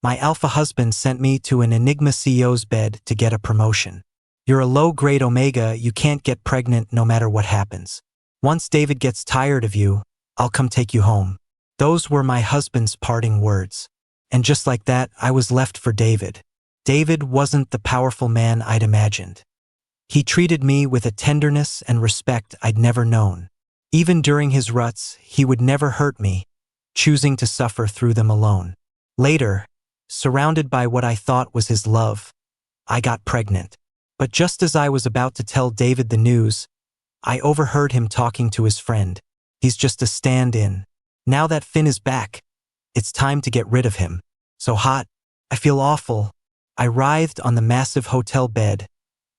My alpha husband sent me to an Enigma CEO's bed to get a promotion. You're a low-grade omega, you can't get pregnant no matter what happens. Once David gets tired of you, I'll come take you home. Those were my husband's parting words. And just like that, I was left for David. David wasn't the powerful man I'd imagined. He treated me with a tenderness and respect I'd never known. Even during his ruts, he would never hurt me, choosing to suffer through them alone. Later, surrounded by what I thought was his love, I got pregnant. But just as I was about to tell David the news, I overheard him talking to his friend. He's just a stand-in. Now that Finn is back, it's time to get rid of him. So hot, I feel awful. I writhed on the massive hotel bed,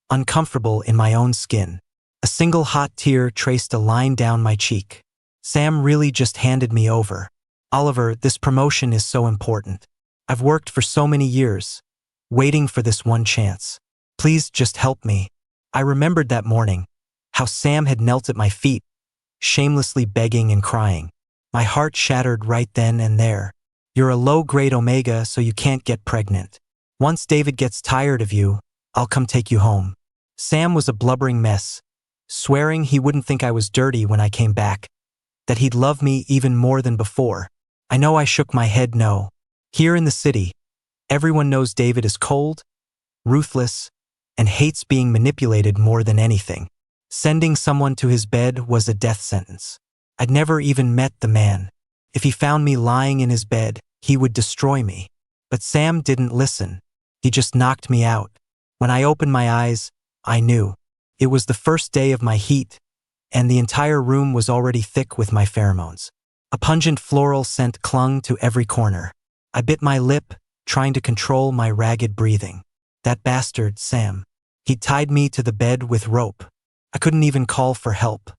uncomfortable in my own skin. A single hot tear traced a line down my cheek. Sam really just handed me over. Oliver, this promotion is so important. I've worked for so many years, waiting for this one chance. Please just help me. I remembered that morning, how Sam had knelt at my feet, shamelessly begging and crying. My heart shattered right then and there. You're a low-grade omega, so you can't get pregnant. Once David gets tired of you, I'll come take you home. Sam was a blubbering mess, swearing he wouldn't think I was dirty when I came back, that he'd love me even more than before. I know I shook my head no. Here in the city, everyone knows David is cold, ruthless, and hates being manipulated more than anything. Sending someone to his bed was a death sentence. I'd never even met the man. If he found me lying in his bed, he would destroy me. But Sam didn't listen. He just knocked me out. When I opened my eyes, I knew. It was the first day of my heat, and the entire room was already thick with my pheromones. A pungent floral scent clung to every corner. I bit my lip, trying to control my ragged breathing. That bastard, Sam. He'd tied me to the bed with rope. I couldn't even call for help.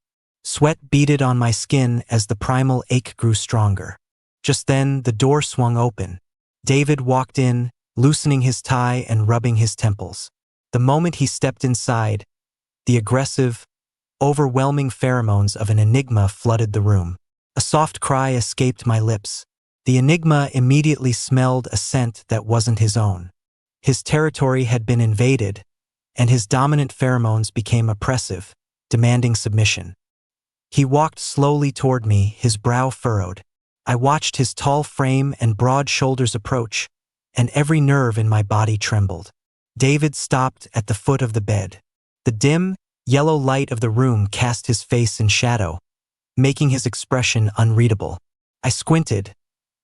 Sweat beaded on my skin as the primal ache grew stronger. Just then, the door swung open. David walked in, loosening his tie and rubbing his temples. The moment he stepped inside, the aggressive, overwhelming pheromones of an enigma flooded the room. A soft cry escaped my lips. The enigma immediately smelled a scent that wasn't his own. His territory had been invaded, and his dominant pheromones became oppressive, demanding submission. He walked slowly toward me, his brow furrowed. I watched his tall frame and broad shoulders approach, and every nerve in my body trembled. David stopped at the foot of the bed. The dim, yellow light of the room cast his face in shadow, making his expression unreadable. I squinted,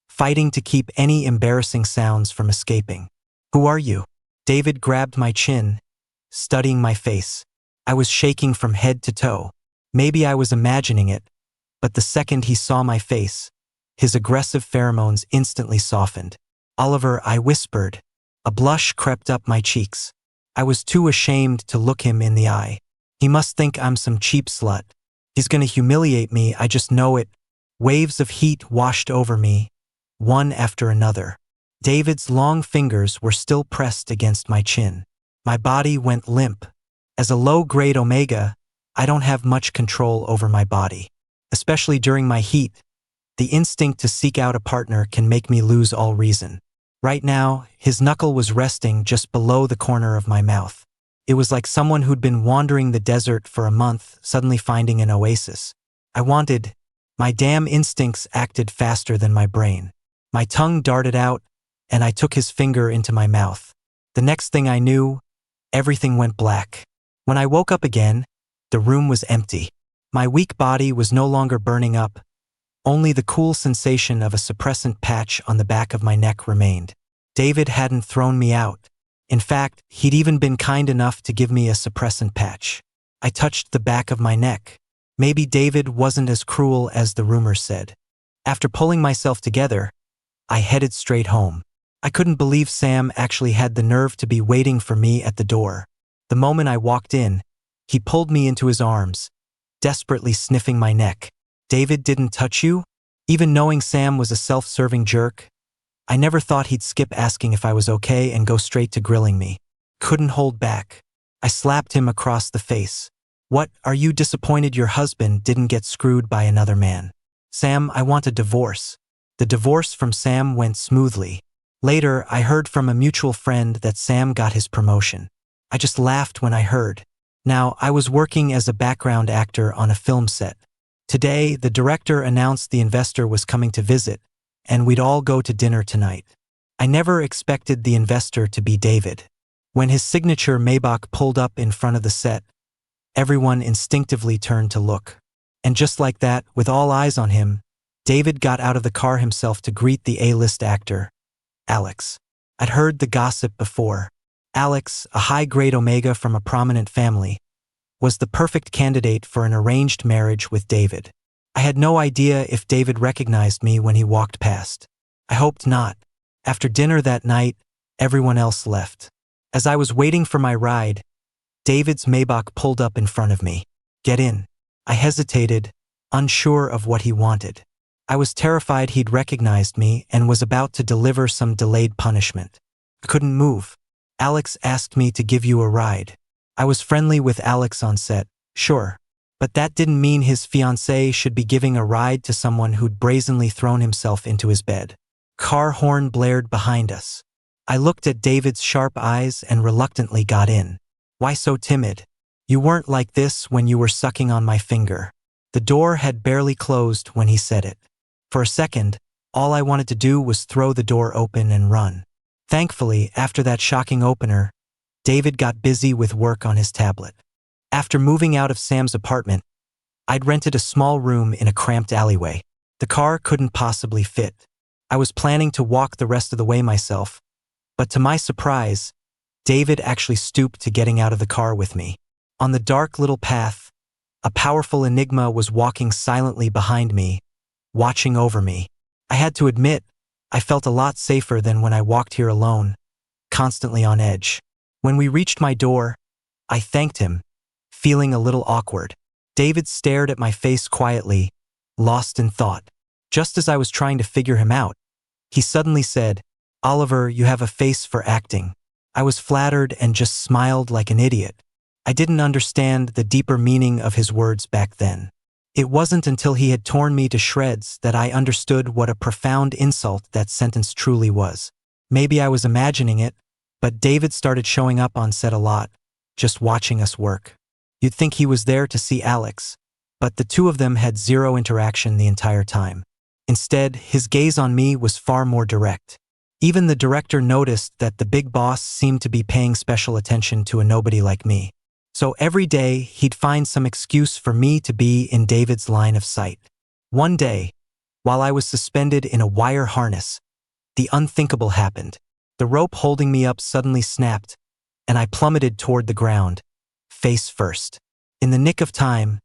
fighting to keep any embarrassing sounds from escaping. "Who are you?" David grabbed my chin, studying my face. I was shaking from head to toe. Maybe I was imagining it, but the second he saw my face, his aggressive pheromones instantly softened. "Oliver," I whispered. A blush crept up my cheeks. I was too ashamed to look him in the eye. He must think I'm some cheap slut. He's gonna humiliate me, I just know it. Waves of heat washed over me, one after another. David's long fingers were still pressed against my chin. My body went limp. As a low-grade omega, I don't have much control over my body. Especially during my heat, the instinct to seek out a partner can make me lose all reason. Right now, his knuckle was resting just below the corner of my mouth. It was like someone who'd been wandering the desert for a month, suddenly finding an oasis. I wanted. My damn instincts acted faster than my brain. My tongue darted out, and I took his finger into my mouth. The next thing I knew, everything went black. When I woke up again, the room was empty. My weak body was no longer burning up. Only the cool sensation of a suppressant patch on the back of my neck remained. David hadn't thrown me out. In fact, he'd even been kind enough to give me a suppressant patch. I touched the back of my neck. Maybe David wasn't as cruel as the rumors said. After pulling myself together, I headed straight home. I couldn't believe Sam actually had the nerve to be waiting for me at the door. The moment I walked in, he pulled me into his arms, desperately sniffing my neck. "David didn't touch you?" Even knowing Sam was a self-serving jerk, I never thought he'd skip asking if I was okay and go straight to grilling me. Couldn't hold back. I slapped him across the face. "What, are you disappointed your husband didn't get screwed by another man?" "Sam, I want a divorce." The divorce from Sam went smoothly. Later, I heard from a mutual friend that Sam got his promotion. I just laughed when I heard. Now, I was working as a background actor on a film set. Today, the director announced the investor was coming to visit, and we'd all go to dinner tonight. I never expected the investor to be David. When his signature Maybach pulled up in front of the set, everyone instinctively turned to look. And just like that, with all eyes on him, David got out of the car himself to greet the A-list actor, Alex. I'd heard the gossip before. Alex, a high-grade Omega from a prominent family, was the perfect candidate for an arranged marriage with David. I had no idea if David recognized me when he walked past. I hoped not. After dinner that night, everyone else left. As I was waiting for my ride, David's Maybach pulled up in front of me. Get in. I hesitated, unsure of what he wanted. I was terrified he'd recognized me and was about to deliver some delayed punishment. I couldn't move. Alex asked me to give you a ride. I was friendly with Alex on set, sure. But that didn't mean his fiancée should be giving a ride to someone who'd brazenly thrown himself into his bed. Car horn blared behind us. I looked at David's sharp eyes and reluctantly got in. Why so timid? You weren't like this when you were sucking on my finger. The door had barely closed when he said it. For a second, all I wanted to do was throw the door open and run. Thankfully, after that shocking opener, David got busy with work on his tablet. After moving out of Sam's apartment, I'd rented a small room in a cramped alleyway. The car couldn't possibly fit. I was planning to walk the rest of the way myself, but to my surprise, David actually stooped to getting out of the car with me. On the dark little path, a powerful enigma was walking silently behind me, watching over me. I had to admit, I felt a lot safer than when I walked here alone, constantly on edge. When we reached my door, I thanked him, feeling a little awkward. David stared at my face quietly, lost in thought. Just as I was trying to figure him out, he suddenly said, "Oliver, you have a face for acting." I was flattered and just smiled like an idiot. I didn't understand the deeper meaning of his words back then. It wasn't until he had torn me to shreds that I understood what a profound insult that sentence truly was. Maybe I was imagining it, but David started showing up on set a lot, just watching us work. You'd think he was there to see Alex, but the two of them had zero interaction the entire time. Instead, his gaze on me was far more direct. Even the director noticed that the big boss seemed to be paying special attention to a nobody like me. So every day, he'd find some excuse for me to be in David's line of sight. One day, while I was suspended in a wire harness, the unthinkable happened. The rope holding me up suddenly snapped, and I plummeted toward the ground, face first. In the nick of time,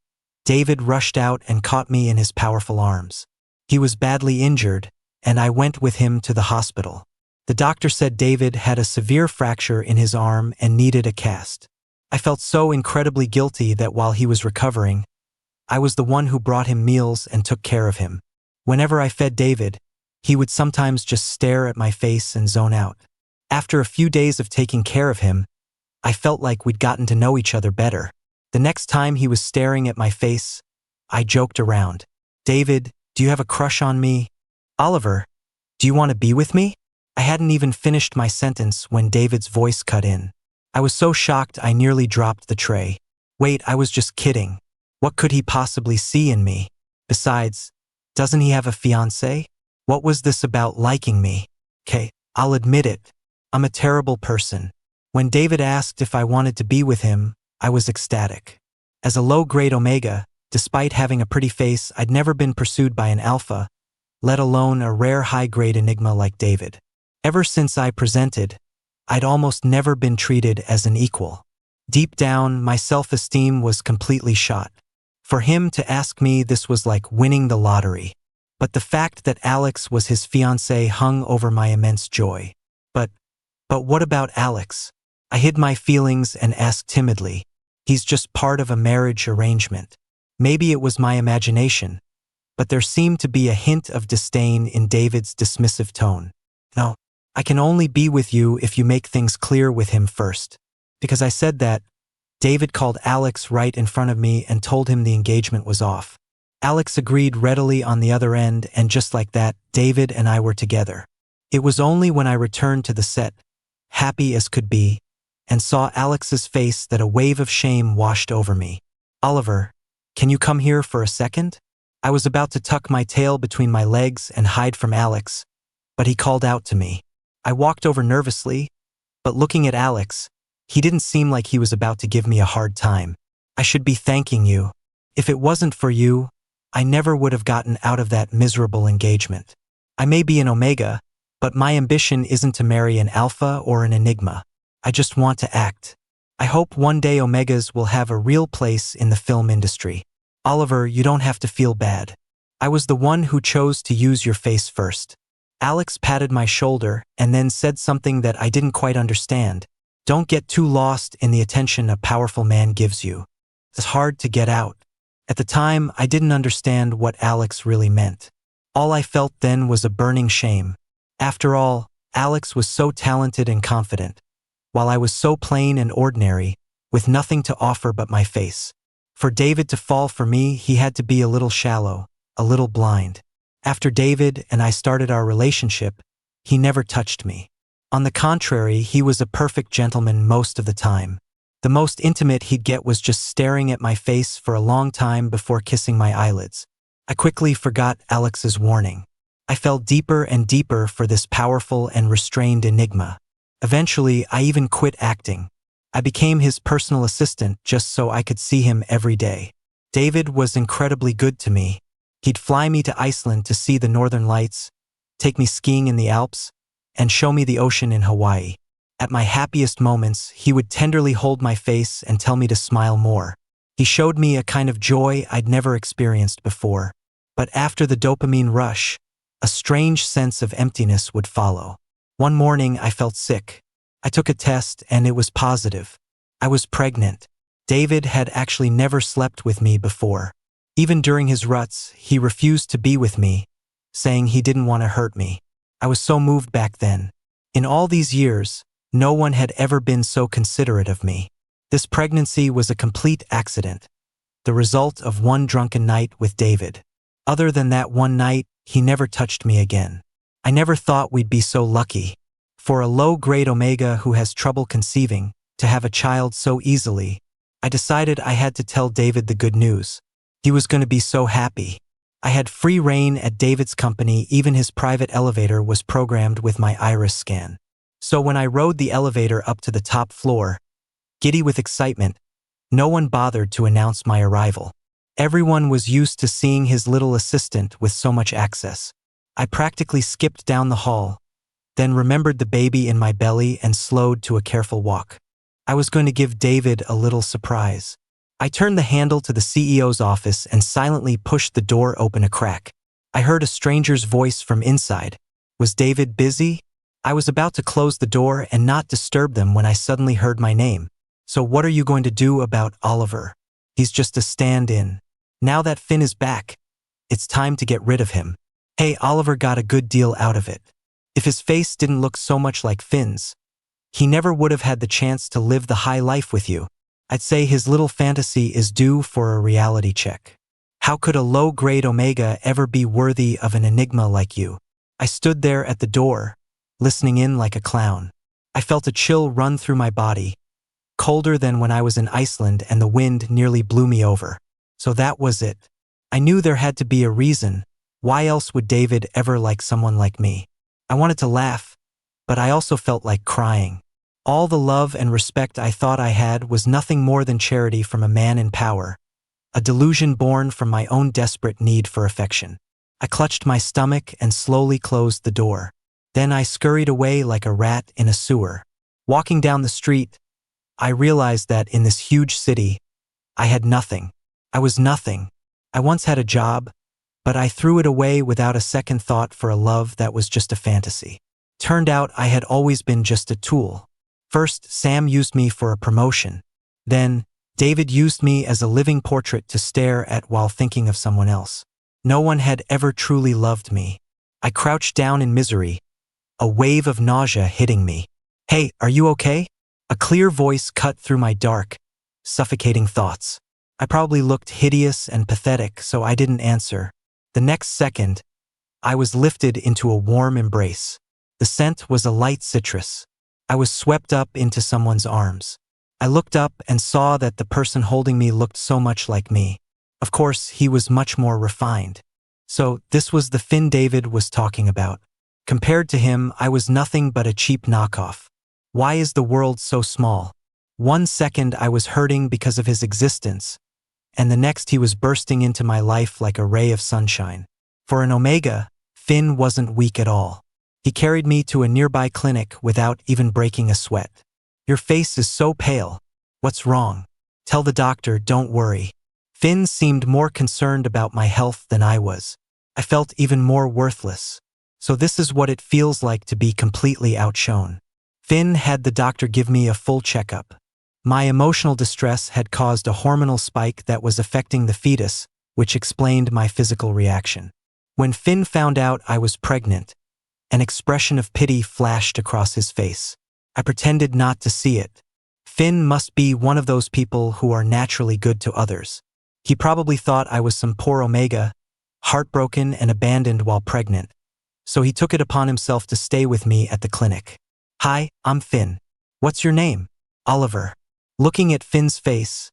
David rushed out and caught me in his powerful arms. He was badly injured, and I went with him to the hospital. The doctor said David had a severe fracture in his arm and needed a cast. I felt so incredibly guilty that while he was recovering, I was the one who brought him meals and took care of him. Whenever I fed David, he would sometimes just stare at my face and zone out. After a few days of taking care of him, I felt like we'd gotten to know each other better. The next time he was staring at my face, I joked around. "David, do you have a crush on me? Oliver, do you want to be with me?" I hadn't even finished my sentence when David's voice cut in. I was so shocked I nearly dropped the tray. Wait, I was just kidding. What could he possibly see in me? Besides, doesn't he have a fiancée? What was this about liking me? Okay, I'll admit it. I'm a terrible person. When David asked if I wanted to be with him, I was ecstatic. As a low-grade Omega, despite having a pretty face, I'd never been pursued by an alpha, let alone a rare high-grade enigma like David. Ever since I presented, I'd almost never been treated as an equal. Deep down, my self-esteem was completely shot. For him to ask me this was like winning the lottery. But the fact that Alex was his fiancée hung over my immense joy. But what about Alex? I hid my feelings and asked timidly. He's just part of a marriage arrangement. Maybe it was my imagination, but there seemed to be a hint of disdain in David's dismissive tone. No, I can only be with you if you make things clear with him first. Because I said that, David called Alex right in front of me and told him the engagement was off. Alex agreed readily on the other end, and just like that, David and I were together. It was only when I returned to the set, happy as could be, and saw Alex's face that a wave of shame washed over me. Oliver, can you come here for a second? I was about to tuck my tail between my legs and hide from Alex, but he called out to me. I walked over nervously, but looking at Alex, he didn't seem like he was about to give me a hard time. I should be thanking you. If it wasn't for you, I never would have gotten out of that miserable engagement. I may be an Omega, but my ambition isn't to marry an Alpha or an Enigma. I just want to act. I hope one day Omegas will have a real place in the film industry. Oliver, you don't have to feel bad. I was the one who chose to use your face first. Alex patted my shoulder and then said something that I didn't quite understand. Don't get too lost in the attention a powerful man gives you. It's hard to get out. At the time, I didn't understand what Alex really meant. All I felt then was a burning shame. After all, Alex was so talented and confident, while I was so plain and ordinary, with nothing to offer but my face. For David to fall for me, he had to be a little shallow, a little blind. After David and I started our relationship, he never touched me. On the contrary, he was a perfect gentleman most of the time. The most intimate he'd get was just staring at my face for a long time before kissing my eyelids. I quickly forgot Alex's warning. I fell deeper and deeper for this powerful and restrained enigma. Eventually, I even quit acting. I became his personal assistant just so I could see him every day. David was incredibly good to me. He'd fly me to Iceland to see the northern lights, take me skiing in the Alps, and show me the ocean in Hawaii. At my happiest moments, he would tenderly hold my face and tell me to smile more. He showed me a kind of joy I'd never experienced before. But after the dopamine rush, a strange sense of emptiness would follow. One morning, I felt sick. I took a test and it was positive. I was pregnant. David had actually never slept with me before. Even during his ruts, he refused to be with me, saying he didn't want to hurt me. I was so moved back then. In all these years, no one had ever been so considerate of me. This pregnancy was a complete accident, the result of one drunken night with David. Other than that one night, he never touched me again. I never thought we'd be so lucky. For a low-grade Omega who has trouble conceiving, to have a child so easily, I decided I had to tell David the good news. He was going to be so happy. I had free reign at David's company, even his private elevator was programmed with my iris scan. So when I rode the elevator up to the top floor, giddy with excitement, no one bothered to announce my arrival. Everyone was used to seeing his little assistant with so much access. I practically skipped down the hall, then remembered the baby in my belly and slowed to a careful walk. I was going to give David a little surprise. I turned the handle to the CEO's office and silently pushed the door open a crack. I heard a stranger's voice from inside. Was David busy? I was about to close the door and not disturb them when I suddenly heard my name. So what are you going to do about Oliver? He's just a stand-in. Now that Finn is back, it's time to get rid of him. Hey, Oliver got a good deal out of it. If his face didn't look so much like Finn's, he never would have had the chance to live the high life with you. I'd say his little fantasy is due for a reality check. How could a low-grade Omega ever be worthy of an enigma like you? I stood there at the door, listening in like a clown. I felt a chill run through my body, colder than when I was in Iceland and the wind nearly blew me over. So that was it. I knew there had to be a reason. Why else would David ever like someone like me? I wanted to laugh, but I also felt like crying. All the love and respect I thought I had was nothing more than charity from a man in power, a delusion born from my own desperate need for affection. I clutched my stomach and slowly closed the door. Then I scurried away like a rat in a sewer. Walking down the street, I realized that in this huge city, I had nothing. I was nothing. I once had a job, but I threw it away without a second thought for a love that was just a fantasy. Turned out I had always been just a tool. First, Sam used me for a promotion. Then, David used me as a living portrait to stare at while thinking of someone else. No one had ever truly loved me. I crouched down in misery, a wave of nausea hitting me. Hey, are you okay? A clear voice cut through my dark, suffocating thoughts. I probably looked hideous and pathetic, so I didn't answer. The next second, I was lifted into a warm embrace. The The scent was a light citrus. I was swept up into someone's arms. I looked up and saw that the person holding me looked so much like me. Of course, he was much more refined. So, this was the Finn David was talking about. Compared to him, I was nothing but a cheap knockoff. Why is the world so small? 1 second I was hurting because of his existence, and the next he was bursting into my life like a ray of sunshine. For an Omega, Finn wasn't weak at all. He carried me to a nearby clinic without even breaking a sweat. Your face is so pale. What's wrong? Tell the doctor, don't worry. Finn seemed more concerned about my health than I was. I felt even more worthless. So this is what it feels like to be completely outshone. Finn had the doctor give me a full checkup. My emotional distress had caused a hormonal spike that was affecting the fetus, which explained my physical reaction. When Finn found out I was pregnant, an expression of pity flashed across his face. I pretended not to see it. Finn must be one of those people who are naturally good to others. He probably thought I was some poor Omega, heartbroken and abandoned while pregnant. So he took it upon himself to stay with me at the clinic. Hi, I'm Finn. What's your name? Oliver. Looking at Finn's face,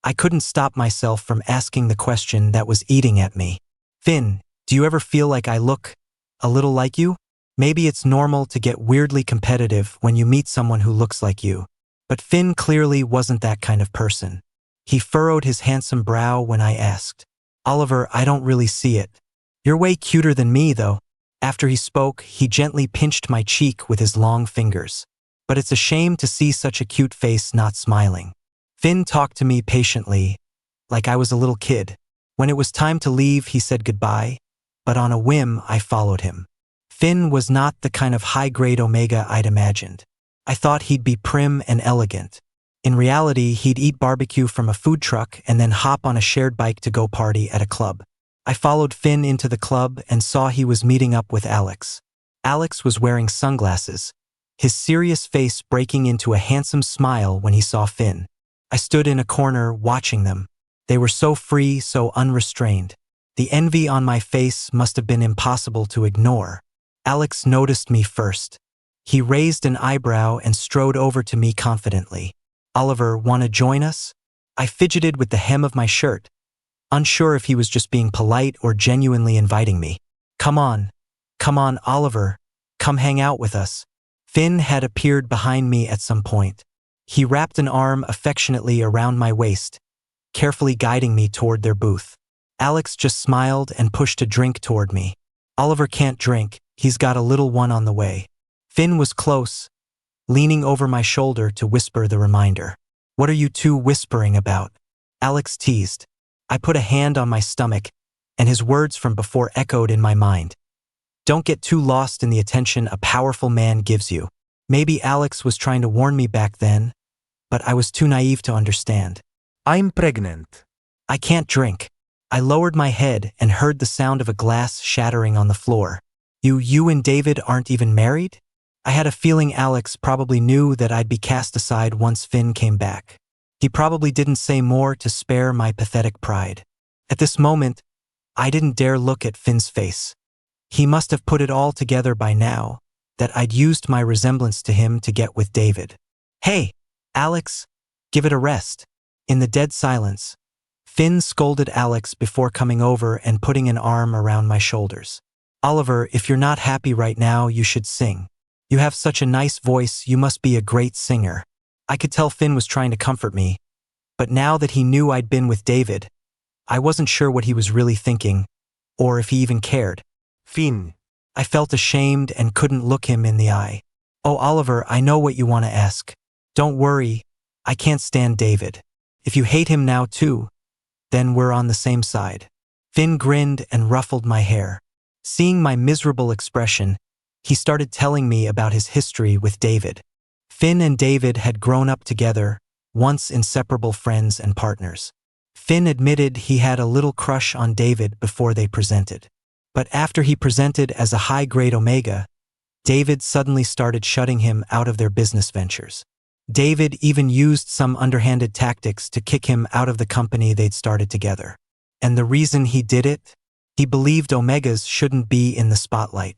I couldn't stop myself from asking the question that was eating at me. Finn, do you ever feel like I look a little like you? Maybe it's normal to get weirdly competitive when you meet someone who looks like you. But Finn clearly wasn't that kind of person. He furrowed his handsome brow when I asked, Oliver, I don't really see it. You're way cuter than me, though. After he spoke, he gently pinched my cheek with his long fingers. But it's a shame to see such a cute face not smiling. Finn talked to me patiently, like I was a little kid. When it was time to leave, he said goodbye, but on a whim, I followed him. Finn was not the kind of high-grade Omega I'd imagined. I thought he'd be prim and elegant. In reality, he'd eat barbecue from a food truck and then hop on a shared bike to go party at a club. I followed Finn into the club and saw he was meeting up with Alex. Alex was wearing sunglasses, his serious face breaking into a handsome smile when he saw Finn. I stood in a corner watching them. They were so free, so unrestrained. The envy on my face must have been impossible to ignore. Alex noticed me first. He raised an eyebrow and strode over to me confidently. Oliver, wanna join us? I fidgeted with the hem of my shirt, unsure if he was just being polite or genuinely inviting me. Come on, Oliver, come hang out with us. Finn had appeared behind me at some point. He wrapped an arm affectionately around my waist, carefully guiding me toward their booth. Alex just smiled and pushed a drink toward me. Oliver can't drink, he's got a little one on the way. Finn was close, leaning over my shoulder to whisper the reminder. What are you two whispering about? Alex teased. I put a hand on my stomach, and his words from before echoed in my mind. Don't get too lost in the attention a powerful man gives you. Maybe Alex was trying to warn me back then, but I was too naive to understand. I'm pregnant. I can't drink. I lowered my head and heard the sound of a glass shattering on the floor. You and David aren't even married? I had a feeling Alex probably knew that I'd be cast aside once Finn came back. He probably didn't say more to spare my pathetic pride. At this moment, I didn't dare look at Finn's face. He must have put it all together by now, that I'd used my resemblance to him to get with David. Hey, Alex, give it a rest. In the dead silence, Finn scolded Alex before coming over and putting an arm around my shoulders. Oliver, if you're not happy right now, you should sing. You have such a nice voice, you must be a great singer. I could tell Finn was trying to comfort me, but now that he knew I'd been with David, I wasn't sure what he was really thinking, or if he even cared. Finn. I felt ashamed and couldn't look him in the eye. Oh, Oliver, I know what you want to ask. Don't worry, I can't stand David. If you hate him now too, then we're on the same side. Finn grinned and ruffled my hair. Seeing my miserable expression, he started telling me about his history with David. Finn and David had grown up together, once inseparable friends and partners. Finn admitted he had a little crush on David before they presented. But after he presented as a high-grade Omega, David suddenly started shutting him out of their business ventures. David even used some underhanded tactics to kick him out of the company they'd started together. And the reason he did it? He believed Omegas shouldn't be in the spotlight.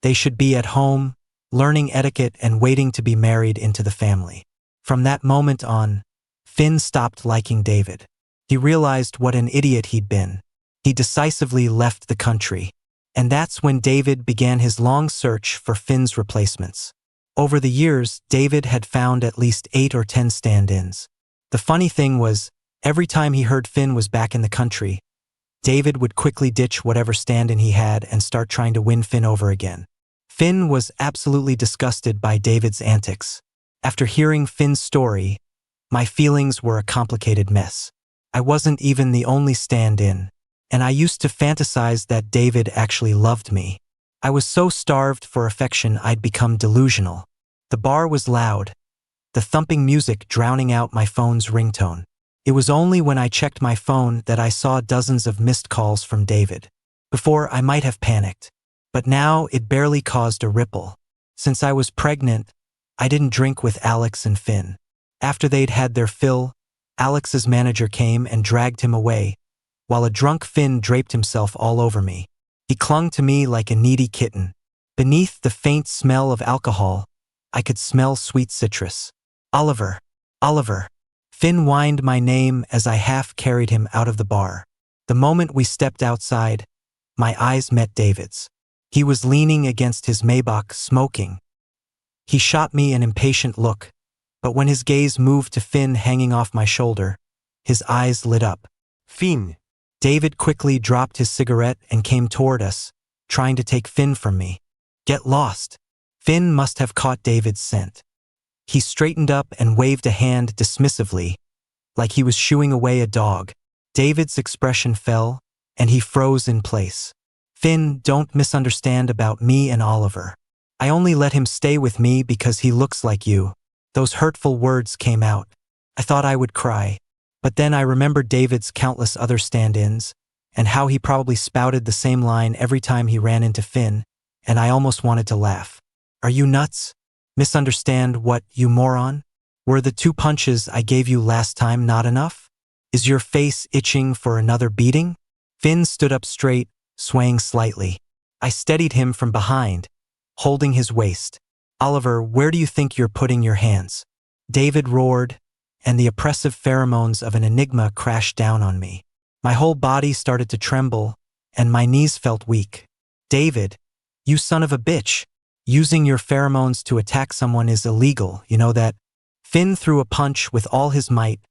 They should be at home, learning etiquette and waiting to be married into the family. From that moment on, Finn stopped liking David. He realized what an idiot he'd been. He decisively left the country. And that's when David began his long search for Finn's replacements. Over the years, David had found at least 8 or 10 stand-ins. The funny thing was, every time he heard Finn was back in the country, David would quickly ditch whatever stand-in he had and start trying to win Finn over again. Finn was absolutely disgusted by David's antics. After hearing Finn's story, my feelings were a complicated mess. I wasn't even the only stand-in, and I used to fantasize that David actually loved me. I was so starved for affection I'd become delusional. The bar was loud, the thumping music drowning out my phone's ringtone. It was only when I checked my phone that I saw dozens of missed calls from David. Before, I might have panicked, but now it barely caused a ripple. Since I was pregnant, I didn't drink with Alex and Finn. After they'd had their fill, Alex's manager came and dragged him away, while a drunk Finn draped himself all over me. He clung to me like a needy kitten. Beneath the faint smell of alcohol, I could smell sweet citrus. Oliver, Oliver. Finn whined my name as I half carried him out of the bar. The moment we stepped outside, my eyes met David's. He was leaning against his Maybach, smoking. He shot me an impatient look, but when his gaze moved to Finn hanging off my shoulder, his eyes lit up. Finn. David quickly dropped his cigarette and came toward us, trying to take Finn from me. Get lost. Finn must have caught David's scent. He straightened up and waved a hand dismissively, like he was shooing away a dog. David's expression fell, and he froze in place. Finn, don't misunderstand about me and Oliver. I only let him stay with me because he looks like you. Those hurtful words came out. I thought I would cry. But then I remembered David's countless other stand-ins, and how he probably spouted the same line every time he ran into Finn, and I almost wanted to laugh. Are you nuts? Misunderstand what, you moron? Were the 2 punches I gave you last time not enough? Is your face itching for another beating? Finn stood up straight, swaying slightly. I steadied him from behind, holding his waist. Oliver, where do you think you're putting your hands? David roared, and the oppressive pheromones of an enigma crashed down on me. My whole body started to tremble, and my knees felt weak. David, you son of a bitch. Using your pheromones to attack someone is illegal, you know that? Finn threw a punch with all his might,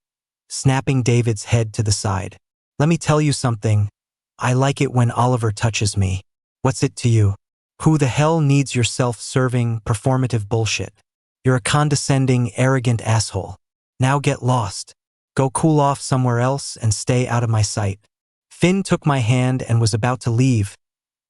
snapping David's head to the side. Let me tell you something. I like it when Oliver touches me. What's it to you? Who the hell needs your self-serving, performative bullshit? You're a condescending, arrogant asshole. Now get lost. Go cool off somewhere else and stay out of my sight. Finn took my hand and was about to leave,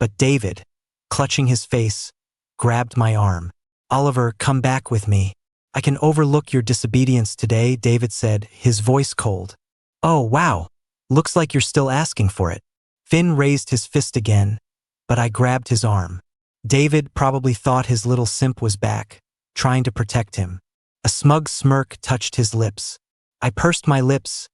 but David, clutching his face, grabbed my arm. Oliver, come back with me. I can overlook your disobedience today, David said, his voice cold. Oh, wow. Looks like you're still asking for it. Finn raised his fist again, but I grabbed his arm. David probably thought his little simp was back, trying to protect him. A smug smirk touched his lips. I pursed my lips,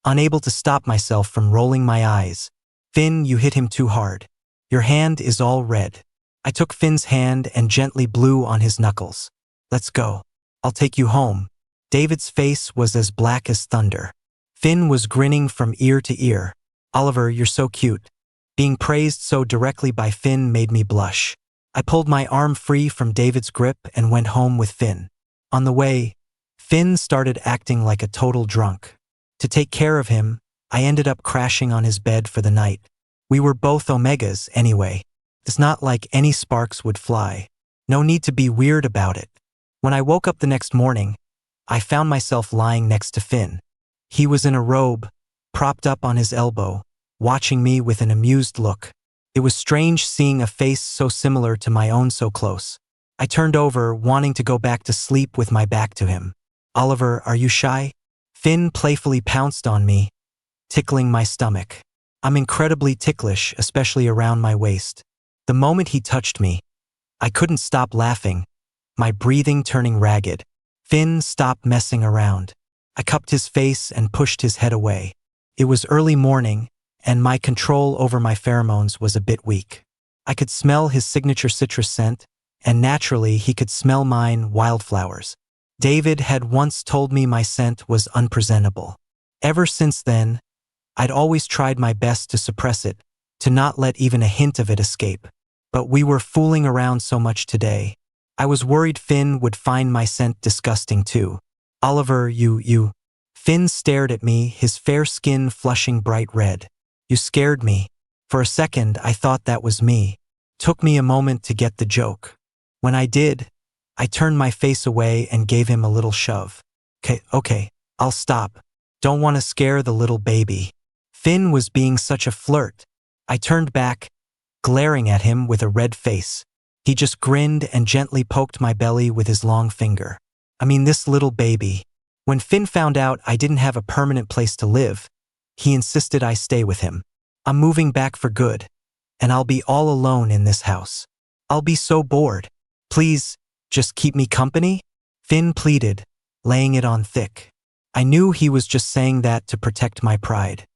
unable to stop myself from rolling my eyes. Finn, you hit him too hard. Your hand is all red. I took Finn's hand and gently blew on his knuckles. Let's go. I'll take you home. David's face was as black as thunder. Finn was grinning from ear to ear. Oliver, you're so cute. Being praised so directly by Finn made me blush. I pulled my arm free from David's grip and went home with Finn. On the way, Finn started acting like a total drunk. To take care of him, I ended up crashing on his bed for the night. We were both omegas anyway. It's not like any sparks would fly. No need to be weird about it. When I woke up the next morning, I found myself lying next to Finn. He was in a robe, propped up on his elbow, watching me with an amused look. It was strange seeing a face so similar to my own so close. I turned over, wanting to go back to sleep with my back to him. Oliver, are you shy? Finn playfully pounced on me, tickling my stomach. I'm incredibly ticklish, especially around my waist. The moment he touched me, I couldn't stop laughing, my breathing turning ragged. Finn stopped messing around. I cupped his face and pushed his head away. It was early morning, and my control over my pheromones was a bit weak. I could smell his signature citrus scent, and naturally he could smell mine wildflowers. David had once told me my scent was unpresentable. Ever since then, I'd always tried my best to suppress it, to not let even a hint of it escape. But we were fooling around so much today. I was worried Finn would find my scent disgusting too. Oliver, you. Finn stared at me, his fair skin flushing bright red. You scared me. For a second, I thought that was me. Took me a moment to get the joke. When I did, I turned my face away and gave him a little shove. Okay, I'll stop. Don't want to scare the little baby. Finn was being such a flirt. I turned back, glaring at him with a red face. He just grinned and gently poked my belly with his long finger. This little baby. When Finn found out I didn't have a permanent place to live, he insisted I stay with him. I'm moving back for good, and I'll be all alone in this house. I'll be so bored. Please, just keep me company? Finn pleaded, laying it on thick. I knew he was just saying that to protect my pride.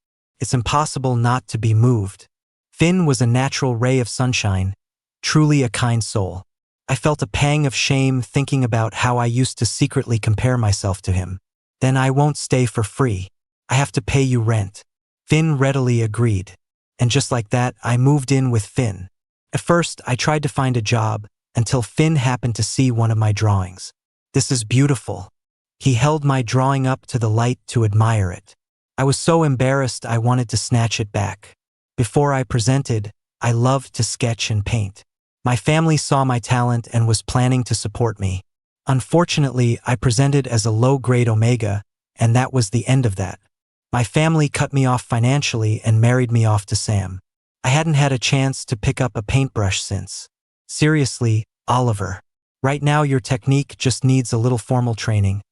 It's impossible not to be moved. Finn was a natural ray of sunshine, truly a kind soul. I felt a pang of shame thinking about how I used to secretly compare myself to him. Then I won't stay for free. I have to pay you rent. Finn readily agreed. And just like that, I moved in with Finn. At first, I tried to find a job until Finn happened to see one of my drawings. This is beautiful. He held my drawing up to the light to admire it. I was so embarrassed I wanted to snatch it back. Before I presented, I loved to sketch and paint. My family saw my talent and was planning to support me. Unfortunately, I presented as a low-grade Omega, and that was the end of that. My family cut me off financially and married me off to Sam. I hadn't had a chance to pick up a paintbrush since. Seriously, Oliver. Right now your technique just needs a little formal training,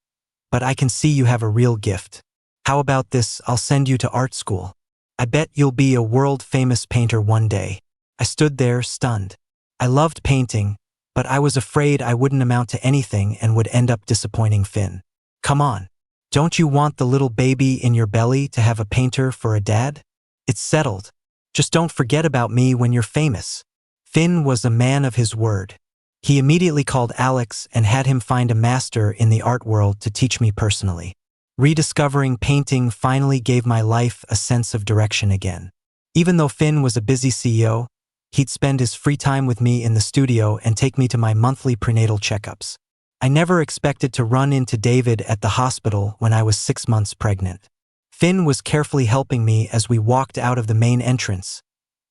but I can see you have a real gift. How about this? I'll send you to art school. I bet you'll be a world-famous painter one day. I stood there, stunned. I loved painting, but I was afraid I wouldn't amount to anything and would end up disappointing Finn. Come on. Don't you want the little baby in your belly to have a painter for a dad? It's settled. Just don't forget about me when you're famous. Finn was a man of his word. He immediately called Alex and had him find a master in the art world to teach me personally. Rediscovering painting finally gave my life a sense of direction again. Even though Finn was a busy CEO, he'd spend his free time with me in the studio and take me to my monthly prenatal checkups. I never expected to run into David at the hospital when I was 6 months pregnant. Finn was carefully helping me as we walked out of the main entrance,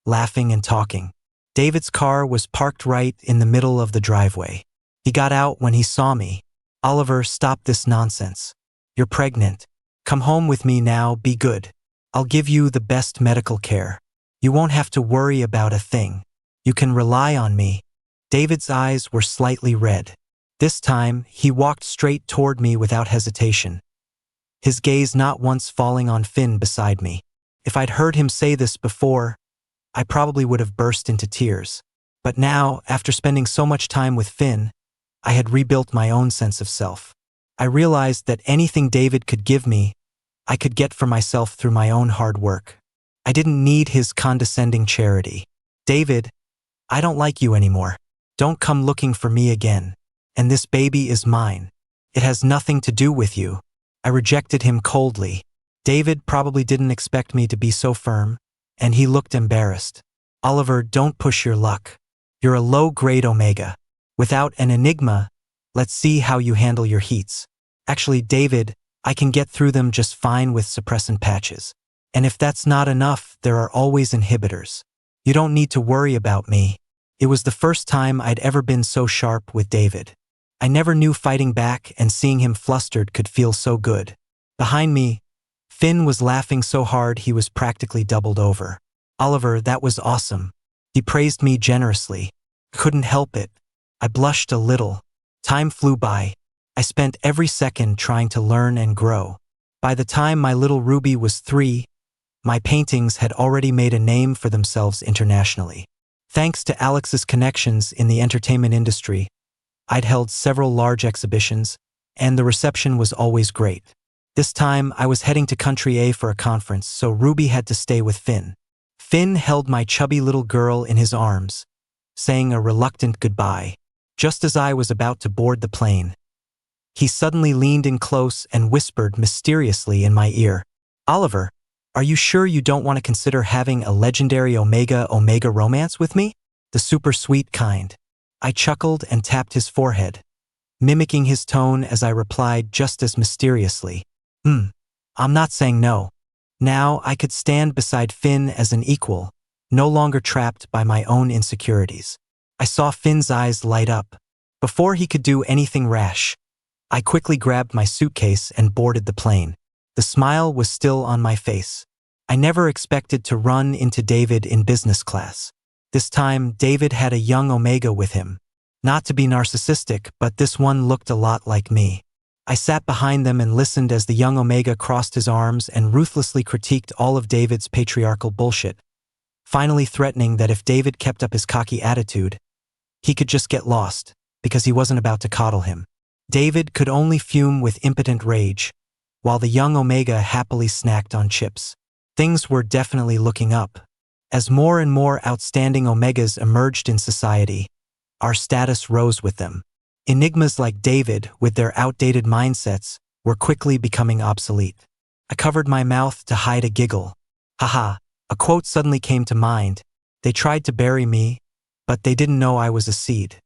laughing and talking. David's car was parked right in the middle of the driveway. He got out when he saw me. Oliver, stop this nonsense. You're pregnant. Come home with me now, be good. I'll give you the best medical care. You won't have to worry about a thing. You can rely on me. David's eyes were slightly red. This time, he walked straight toward me without hesitation, his gaze not once falling on Finn beside me. If I'd heard him say this before, I probably would have burst into tears. But now, after spending so much time with Finn, I had rebuilt my own sense of self. I realized that anything David could give me, I could get for myself through my own hard work. I didn't need his condescending charity. David, I don't like you anymore. Don't come looking for me again. And this baby is mine. It has nothing to do with you. I rejected him coldly. David probably didn't expect me to be so firm, and he looked embarrassed. Oliver, don't push your luck. You're a low-grade Omega. Without an enigma, let's see how you handle your heats. Actually, David, I can get through them just fine with suppressant patches. And if that's not enough, there are always inhibitors. You don't need to worry about me. It was the first time I'd ever been so sharp with David. I never knew fighting back and seeing him flustered could feel so good. Behind me, Finn was laughing so hard he was practically doubled over. Oliver, that was awesome. He praised me generously. Couldn't help it. I blushed a little. Time flew by. I spent every second trying to learn and grow. By the time my little Ruby was 3, my paintings had already made a name for themselves internationally. Thanks to Alex's connections in the entertainment industry, I'd held several large exhibitions, and the reception was always great. This time, I was heading to Country A for a conference, so Ruby had to stay with Finn. Finn held my chubby little girl in his arms, saying a reluctant goodbye. Just as I was about to board the plane, he suddenly leaned in close and whispered mysteriously in my ear, "Oliver, are you sure you don't want to consider having a legendary Omega romance with me? The super sweet kind." I chuckled and tapped his forehead, mimicking his tone as I replied just as mysteriously, I'm not saying no." Now I could stand beside Finn as an equal, no longer trapped by my own insecurities. I saw Finn's eyes light up. Before he could do anything rash, I quickly grabbed my suitcase and boarded the plane. The smile was still on my face. I never expected to run into David in business class. This time, David had a young Omega with him. Not to be narcissistic, but this one looked a lot like me. I sat behind them and listened as the young Omega crossed his arms and ruthlessly critiqued all of David's patriarchal bullshit, finally threatening that if David kept up his cocky attitude, he could just get lost, because he wasn't about to coddle him. David could only fume with impotent rage, while the young Omega happily snacked on chips. Things were definitely looking up. As more and more outstanding Omegas emerged in society, our status rose with them. Enigmas like David, with their outdated mindsets, were quickly becoming obsolete. I covered my mouth to hide a giggle. Haha, a quote suddenly came to mind. They tried to bury me, but they didn't know I was a seed.